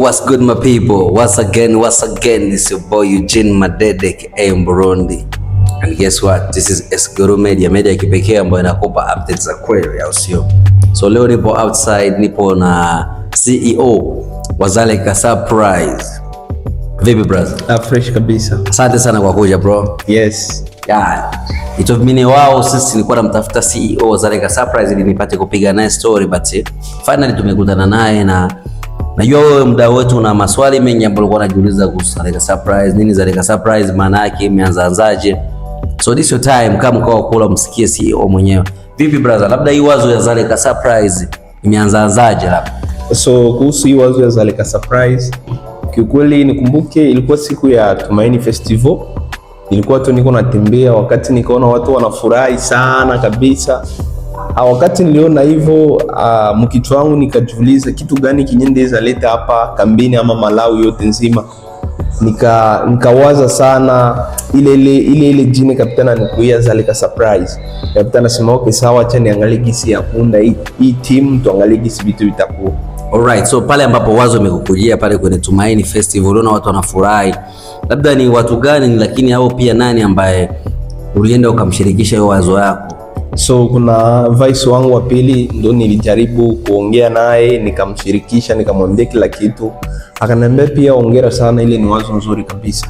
What's good my people? Once again, it's your boy Eugene Madede aka Burundi. And guess what? This is Esguru Media ya kipekee ambayo inakupa updates za kweli au sio? So leo nipo outside, nipo na CEO wa Zaleka Surprise. Vipi brother? Fresh kabisa. Asante sana kwa kuja bro. Yes. Yeah. Itovimine wao sisi nilikuwa namtafuta CEO wa Zaleka Surprise ili nipate kupiga naye story, but finally tumekutana naye na najua wewe muda wetu una maswali mengi ambayo ulikuwa unajiuliza kuhusu Zaleka Surprise. Nini Zaleka Surprise, maana yake, imeanzaanzaje? So this your time, kama kwa kula msikie CEO mwenyewe. Vipi brother, labda hii wazo ya Zaleka Surprise imeanzaanzaje labda? So kuhusu hii wazo ya Zaleka Surprise, kiukweli nikumbuke ilikuwa siku ya Tumaini Festival. Ilikuwa tu niko natembea, wakati nikaona watu wanafurahi sana kabisa. Wakati niliona hivyo, mkichwa wangu nikajiuliza kitu gani kinyendeza leta hapa kambini ama Malawi yote nzima. Nikawaza sana ile jina kapitana nikuia Zaleka Surprise. Kapitana sema okay sawa, acha niangalie gisi ya kuunda hii team, tuangalie gisi vitu vitakuwa. Alright, so pale ambapo wazo imekukujia pale kwenye Tumaini Festival, unaona watu wanafurahi, labda ni watu gani, lakini hao pia nani ambaye ulienda ukamshirikisha hiyo wazo yako? So kuna vice wangu wa pili ndo nilijaribu kuongea naye, nikamshirikisha, nikamwambia kila kitu. Akaniambia pia hongera sana, ile ni wazo nzuri kabisa.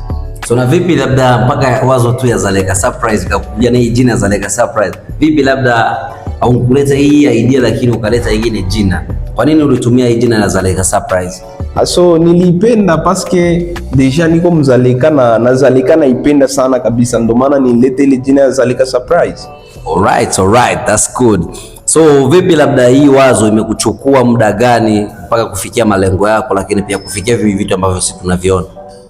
So na vipi labda mpaka wazo tu ya Zaleka Surprise kakuja na hii jina Zaleka Surprise? Vipi labda au kuleta hii idea lakini ukaleta ingine jina? Kwa nini ulitumia hii jina la Zaleka Surprise? So nilipenda paske deja niko mzaleka na Zaleka naipenda sana kabisa, ndo maana nilete ile jina ya Zaleka Surprise. Alright, that's good. So vipi labda hii wazo imekuchukua muda gani mpaka kufikia malengo yako, lakini pia kufikia vitu ambavyo sisi tunaviona?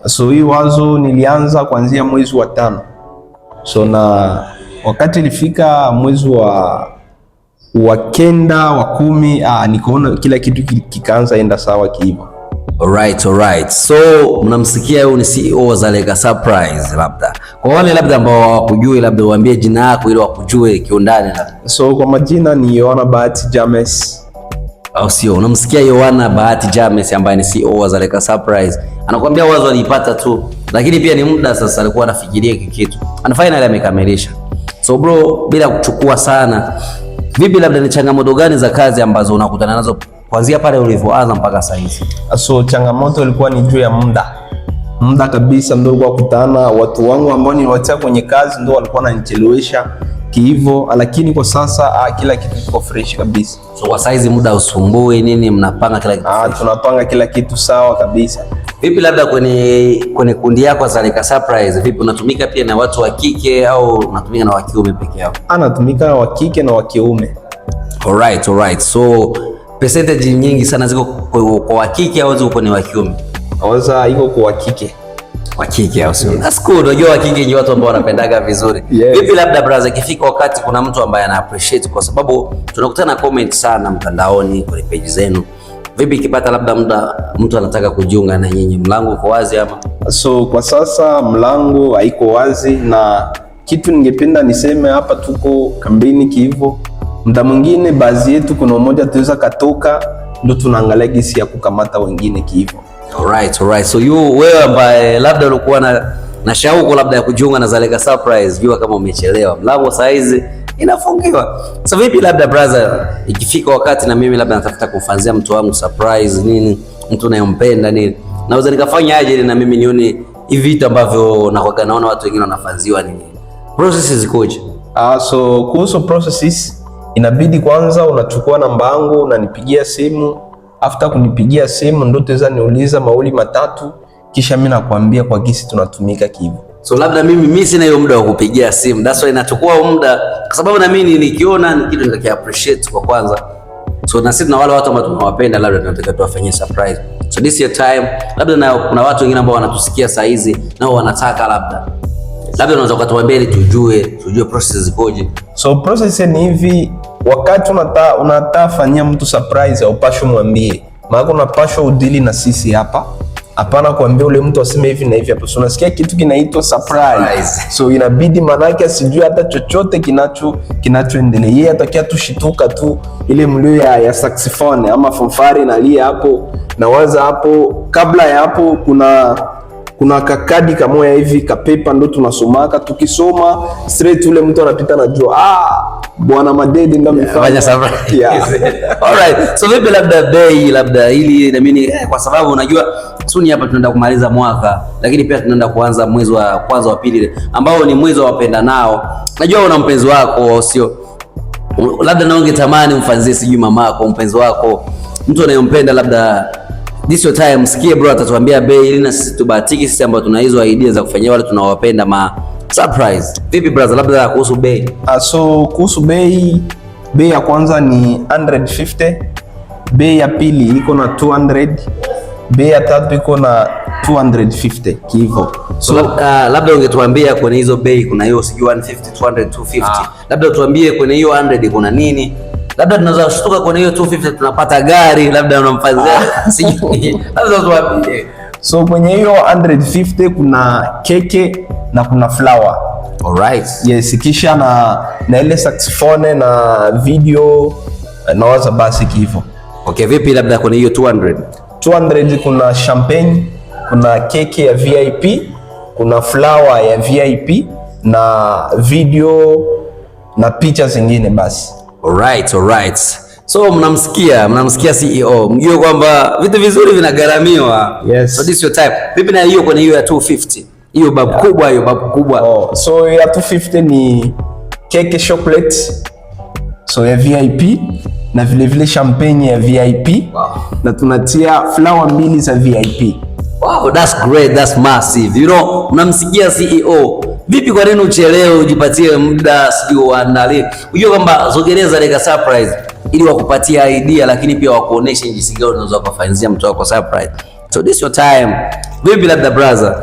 So hii wazo nilianza kuanzia mwezi wa 5. So na wakati ilifika mwezi wa 9 wa 10, nikaona kila kitu kikaanza enda sawa kiivo. Alright. So mnamsikia huyu ni CEO wa Zaleka Surprise. Labda kwa wale labda ambao hawakujui, labda uambie jina lako ili wakujue kiundani labda. So kwa majina ni Yohana Bahati James. Au sio? Unamsikia Yohana Bahati James ambaye ni CEO wa Zaleka Surprise. Anakuambia wazo alipata tu, lakini pia ni muda sasa alikuwa anafikiria kitu. And finally amekamilisha. So bro, bila kuchukua sana, vipi labda ni changamoto gani za kazi ambazo unakutana nazo kuanzia pale ulivyoanza mpaka sasa hivi? So changamoto ilikuwa ni juu ya muda kabisa, ndio kwa kutana watu wangu ambao niliwatia kwenye kazi ndio walikuwa wananichelewesha hivyo, lakini kwa sasa kila kitu kiko fresh kabisa. So kwa size muda usumbui nini, mnapanga kila kitu? Tunapanga kila kitu sawa kabisa. Vipi labda kwenye kundi yako Zaleka Surprise, vipi unatumika pia na watu wa kike au unatumika na wa kiume peke yao? Anatumika na wa kike na wa kiume. Alright. So percentage nyingi sana ziko kwa wa kike au ziko kwa wa kiume? Awaza iko kwa wa kike. Wa kike au sio? That's cool. Unajua wa kike ni watu ambao wanapendaga vizuri. Yes. Vipi labda brother, ikifika wakati kuna mtu ambaye ana appreciate, kwa sababu tunakutana comment sana mtandaoni kwenye page zenu. Vipi ikipata labda mtu anataka kujiunga na nyinyi, mlango uko wazi ama? So kwa sasa mlango haiko wazi, na kitu ningependa niseme hapa, tuko kambini kiivo. Muda mwingine baadhi yetu kuna mmoja tuweza katoka, ndio tunaangalia gisi ya kukamata wengine kiivo. Alright. So wewe ambaye labda ulikuwa na shauku labda ya kujiunga na Zaleka Surprise, jua kama umechelewa, mlango saizi inafungiwa. So vipi labda brother, ikifika wakati na mimi labda natafuta kufanzia mtu wangu surprise nini, mtu nayompenda nini, naweza nikafanya aje ili na mimi nione hivi vitu ambavyo naona watu wengine wanafanziwa nini? Processes zikoje? So kuhusu processes, inabidi kwanza unachukua namba yangu, unanipigia simu. After kunipigia simu ndio tuweza niuliza mauli matatu, kisha mimi nakwambia kwa gisi tunatumika kivu. So labda mimi sina hiyo muda wa kupigia simu, that's why inachukua muda, kwa sababu na mimi nikiona ni kitu nikaki appreciate kwa kwanza. So na sisi na wale watu ambao tunawapenda labda tunataka tuwafanyie surprise. So this your time, labda na kuna watu wengine ambao wanatusikia saa hizi nao wanataka labda unaweza kutuambia ili tujue process zikoje? So process ni hivi, wakati unataka fanyia mtu surprise au pasho mwambie, maana unapaswa udili na sisi hapa. Hapana kuambia ule mtu aseme hivi na hivi hapa. So unasikia kitu kinaitwa surprise. So inabidi manake asijue hata chochote kinachoendelea. Yeye atakia tushituka tu ile mlio ya saxophone ama fanfare inalia hapo nawaza hapo, kabla ya hapo kuna kakadi kamoya hivi kapepa ndo tunasomaka, tukisoma straight ule mtu anapita najua bwana Madede ndo amefanya surprise. Yeah. Alright. So vipi labda bei labda ili na mimi kwa sababu unajua suni hapa tunaenda kumaliza mwaka, lakini pia tunaenda kuanza mwezi wa kwanza wa pili ambao ni mwezi wa wapenda nao. Najua una mpenzi wako, sio? Labda na ungetamani umfanzie sijui mamako, mpenzi wako, mtu anayempenda, labda this your time, sikie bro atatuambia bei ili na sisi tubahatiki sisi ambao tuna hizo idea za kufanyia wale tunawapenda ma surprise. Vipi brother, labda kuhusu bei? So kuhusu bei ya kwanza ni 150, bei ya pili iko na 200, bei ya tatu iko na 250 hivyo. So labda ungetuambia kwenye hizo bei kuna hiyo sijui 150, 200, 250. Labda tuambie kwenye hiyo 100 kuna nini? Labda tunaweza kushtuka kwenye hiyo 250 tunapata gari, labda unamfanyia sijui. Labda tuambie. So kwenye hiyo 150 kuna keke na kuna flower. Alright. Yes, kisha na ile saxophone na video nawaza basi hivyo. Okay, vipi labda kwenye hiyo 200 kuna champagne, kuna keke ya VIP, kuna flower ya VIP na video na picha zingine basi. Alright. So mnamsikia CEO, mjue kwamba vitu vizuri vinagharamiwa. Yes. So this your type. Vipi na hiyo kwenye hiyo ya 250? Hiyo babu kubwa. So ya 250 ni cake chocolate, so ya VIP na vile champagne ya VIP. Wow. Na tunatia flower 2 za VIP. Wow, that's great, that's massive. You know, mnamsikia CEO. Vipi kwa nini uchelewe ujipatie muda sio uandalie? Unajua kwamba Zogereza Leka surprise ili wakupatia idea lakini pia wakuonesha jinsi gani unaweza kufanyia mtu wako surprise. So this your time. Vipi labda brother,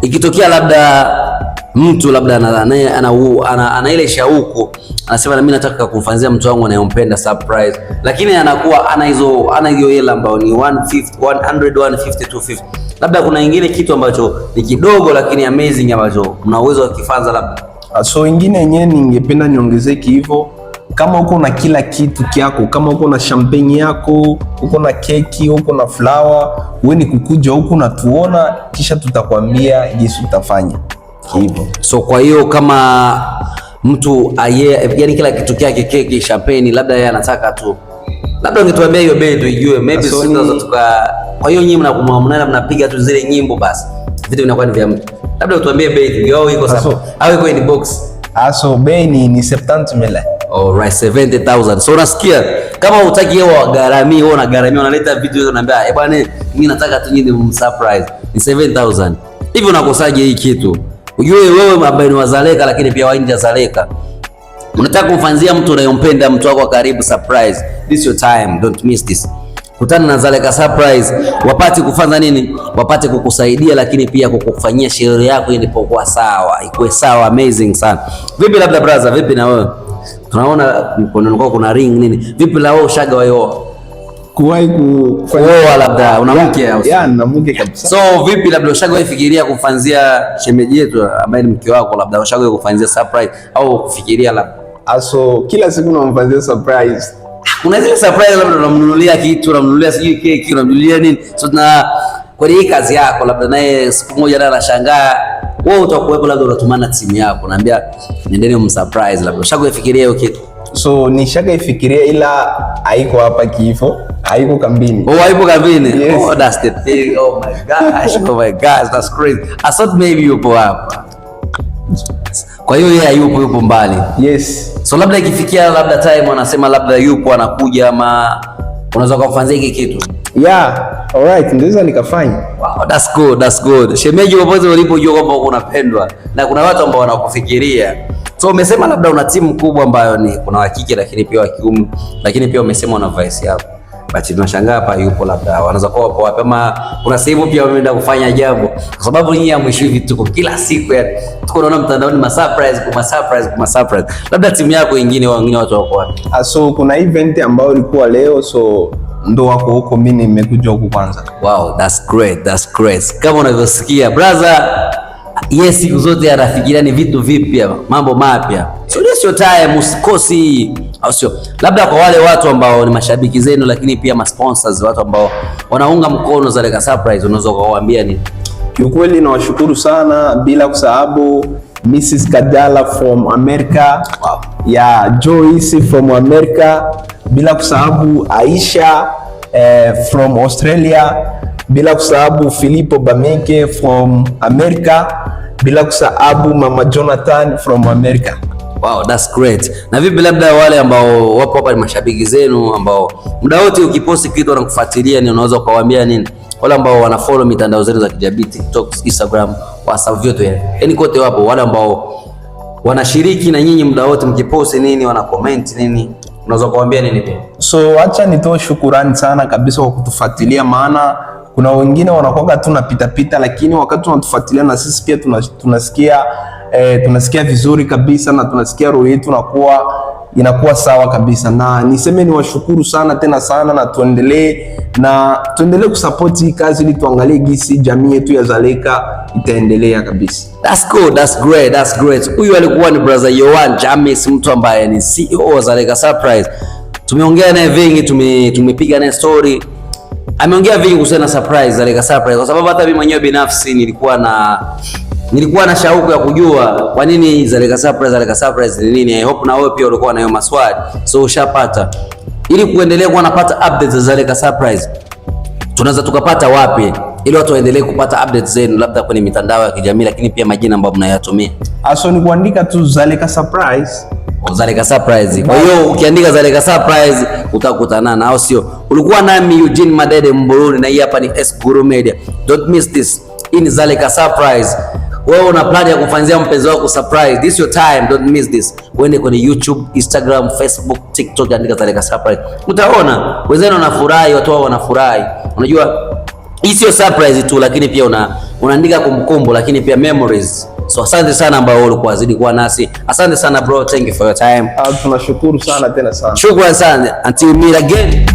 ikitokea labda mtu labda ana ile shauku anasema na mimi nataka kumfanyia mtu wangu anayompenda surprise, lakini anakuwa ana hiyo hela ambayo ni 150, 250. Labda kuna ingine kitu ambacho ni kidogo lakini amazing ambacho mna uwezo wa kufanya labda. So ingine yenyewe ningependa niongezeke hivyo, kama uko na kila kitu kyako, kama uko na champagne yako, uko na keki, uko na flower, wewe ni kukuja huku na tuona, kisha tutakwambia jinsi utafanya hivyo. So kwa hiyo kama mtu yani kila kitu kyake, keki, champagne, labda yeye anataka tu, labda ungetuambia hiyo bei tuijue, maybe sisi tuka. Kwa hiyo nyinyi mnapiga tu zile nyimbo basi vitu vinakuwa ni vya mtu, labda utuambie bei yao iko sawa au iko in box. So bei ni 70,000. Alright, 70,000. So unasikia kama utaki yeye wagaramie, wewe unagaramia, unaleta vitu hizo, unaambia bwana mimi nataka tu nyinyi surprise ni 7,000. Hivi unakosaje hii kitu? Ujue wewe ambaye ni wazaleka lakini pia wainja zaleka, unataka kumfanyia mtu unayompenda, mtu wako karibu surprise. This your time, don't miss this. Kutana na Zaleka surprise, wapate kufanya nini? Wapate kukusaidia lakini pia kukufanyia sherehe yako ilipokuwa sawa, ikuwe sawa. Amazing sana. Vipi labda brother, vipi na wewe? Tunaona kuna ring nini? Vipi la wewe ushaga wao? Kuwahi kuoa labda una mke au? Yeah, na mke kabisa. So vipi labda ushaga fikiria kumfanzia shemeji yetu ambaye ni mke wako, labda ushaga kufanzia surprise au kufikiria labda? So kila siku unamfanzia surprise. Kuna zile surprise labda unamnunulia kitu, unamnunulia sijui keki, unamnunulia nini. So na kwa hii kazi yako labda naye siku moja naye anashangaa, wewe utakuwepo labda unatumana timu yako, naambia nendeni msurprise labda. Ushaga fikiria hiyo kitu? So nishaga ifikiria ila haiko hapa kifo, haiko kambini. Oh, haiko kambini. Yes. Oh, that's the thing. Oh my gosh, that's crazy. I thought maybe yupo hapa. Kwa hiyo yeye yupo mbali. Yes. So labda ikifikia labda time wanasema labda yupo anakuja, ama unaweza kumfanyia hiki kitu? Yeah, alright, ndivyo nikafanya. Wow, that's good. Shemeji, popote ulipojua kwamba unapendwa na kuna watu ambao wanakufikiria. So umesema labda una timu kubwa ambayo ni kuna wa kike lakini pia wa kiume, lakini pia umesema una vice yako. Basi tunashangaa hapa yupo labda wanaweza kuwa hapo kama kuna sehemu pia wameenda kufanya jambo, kwa sababu nyinyi hamwishi vitu kila siku, yani tuko naona mtandaoni ma surprise. Labda timu yako wengine watu wako wapi? So kuna event ambayo ilikuwa leo, so ndo wako huko, mimi nimekuja huko kwanza. Wow, that's great. Kama unavyosikia brother, Yes, siku zote anafikiria ni vitu vipya, mambo mapya. So this your time, usikosi, au sio? Labda kwa wale watu ambao ni mashabiki zenu, lakini pia masponsors, watu ambao wanaunga mkono Dzaleka Surprise, unaweza kuwaambia nini? Kiukweli nawashukuru sana, bila kusahau Mrs. Kadala from America. Wow. Yeah, Joyce from America, bila kusahau Aisha from Australia, bila kusahau Filippo Bameke from America, bila kusahau Mama Jonathan from America. Wow, that's great. Na vipi labda wale ambao wapo hapa ni mashabiki zenu ambao muda wote ukiposti kitu wanakufuatilia, ni unaweza kuwaambia nini? Wale ambao wanafollow mitandao zenu za kijamii, TikTok, Instagram, WhatsApp, vyote yaani kote wapo, wale ambao wanashiriki na nyinyi muda wote mkiposti nini, wana comment nini, unaweza kuwaambia nini pia? So acha nitoe shukurani sana kabisa kwa kutufuatilia, maana kuna wengine wanakuwa tu napita pita, lakini wakati wanatufuatilia na sisi pia tunasikia vizuri kabisa, na tunasikia roho yetu inakuwa sawa kabisa. Na niseme ni washukuru sana tena sana, na tuendelee kusupport hii kazi ili tuangalie gisi jamii yetu ya Dzaleka itaendelea kabisa. That's good, that's great, that's great. Huyu alikuwa ni brother Yohan James, mtu ambaye ni CEO wa Dzaleka Surprise. Tumeongea naye vingi, tumepiga naye story. Ameongea vingi kuhusiana na surprise, Dzaleka Surprise, kwa sababu hata mimi mwenyewe binafsi nilikuwa na shauku ya kujua kwa nini Dzaleka Surprise ni nini. I hope na wewe pia ulikuwa na hiyo maswali, so ushapata. Ili kuendelea kuwa napata updates za Dzaleka Surprise, tunaweza tukapata wapi ili watu waendelee kupata updates zenu, labda kwenye mitandao ya kijamii, lakini pia majina ambayo mnayatumia? Aso ni kuandika tu Dzaleka Surprise. Dzaleka Surprise. Kwa hiyo ukiandika Dzaleka Surprise utakutana na, au sio? Ulikuwa nami Eugene Madede Mburuni, na hii hapa ni S Guru Media. Don't miss this. Hii ni Dzaleka Surprise. Wewe una plan ya kufanyia mpenzi wako surprise, this your time, don't miss this. Uende kwenye YouTube, Instagram, Facebook, TikTok, andika Dzaleka Surprise. Utaona wenzenu wanafurahi, watu wao wanafurahi. Unajua hii sio surprise tu, lakini pia unaandika kumbukumbu, lakini pia memories. So asante sana ambao ulikuwa wazidi kuwa nasi. Asante sana bro, thank you for your time. Tunashukuru sana tena sana. Shukrani sana. Until we meet again.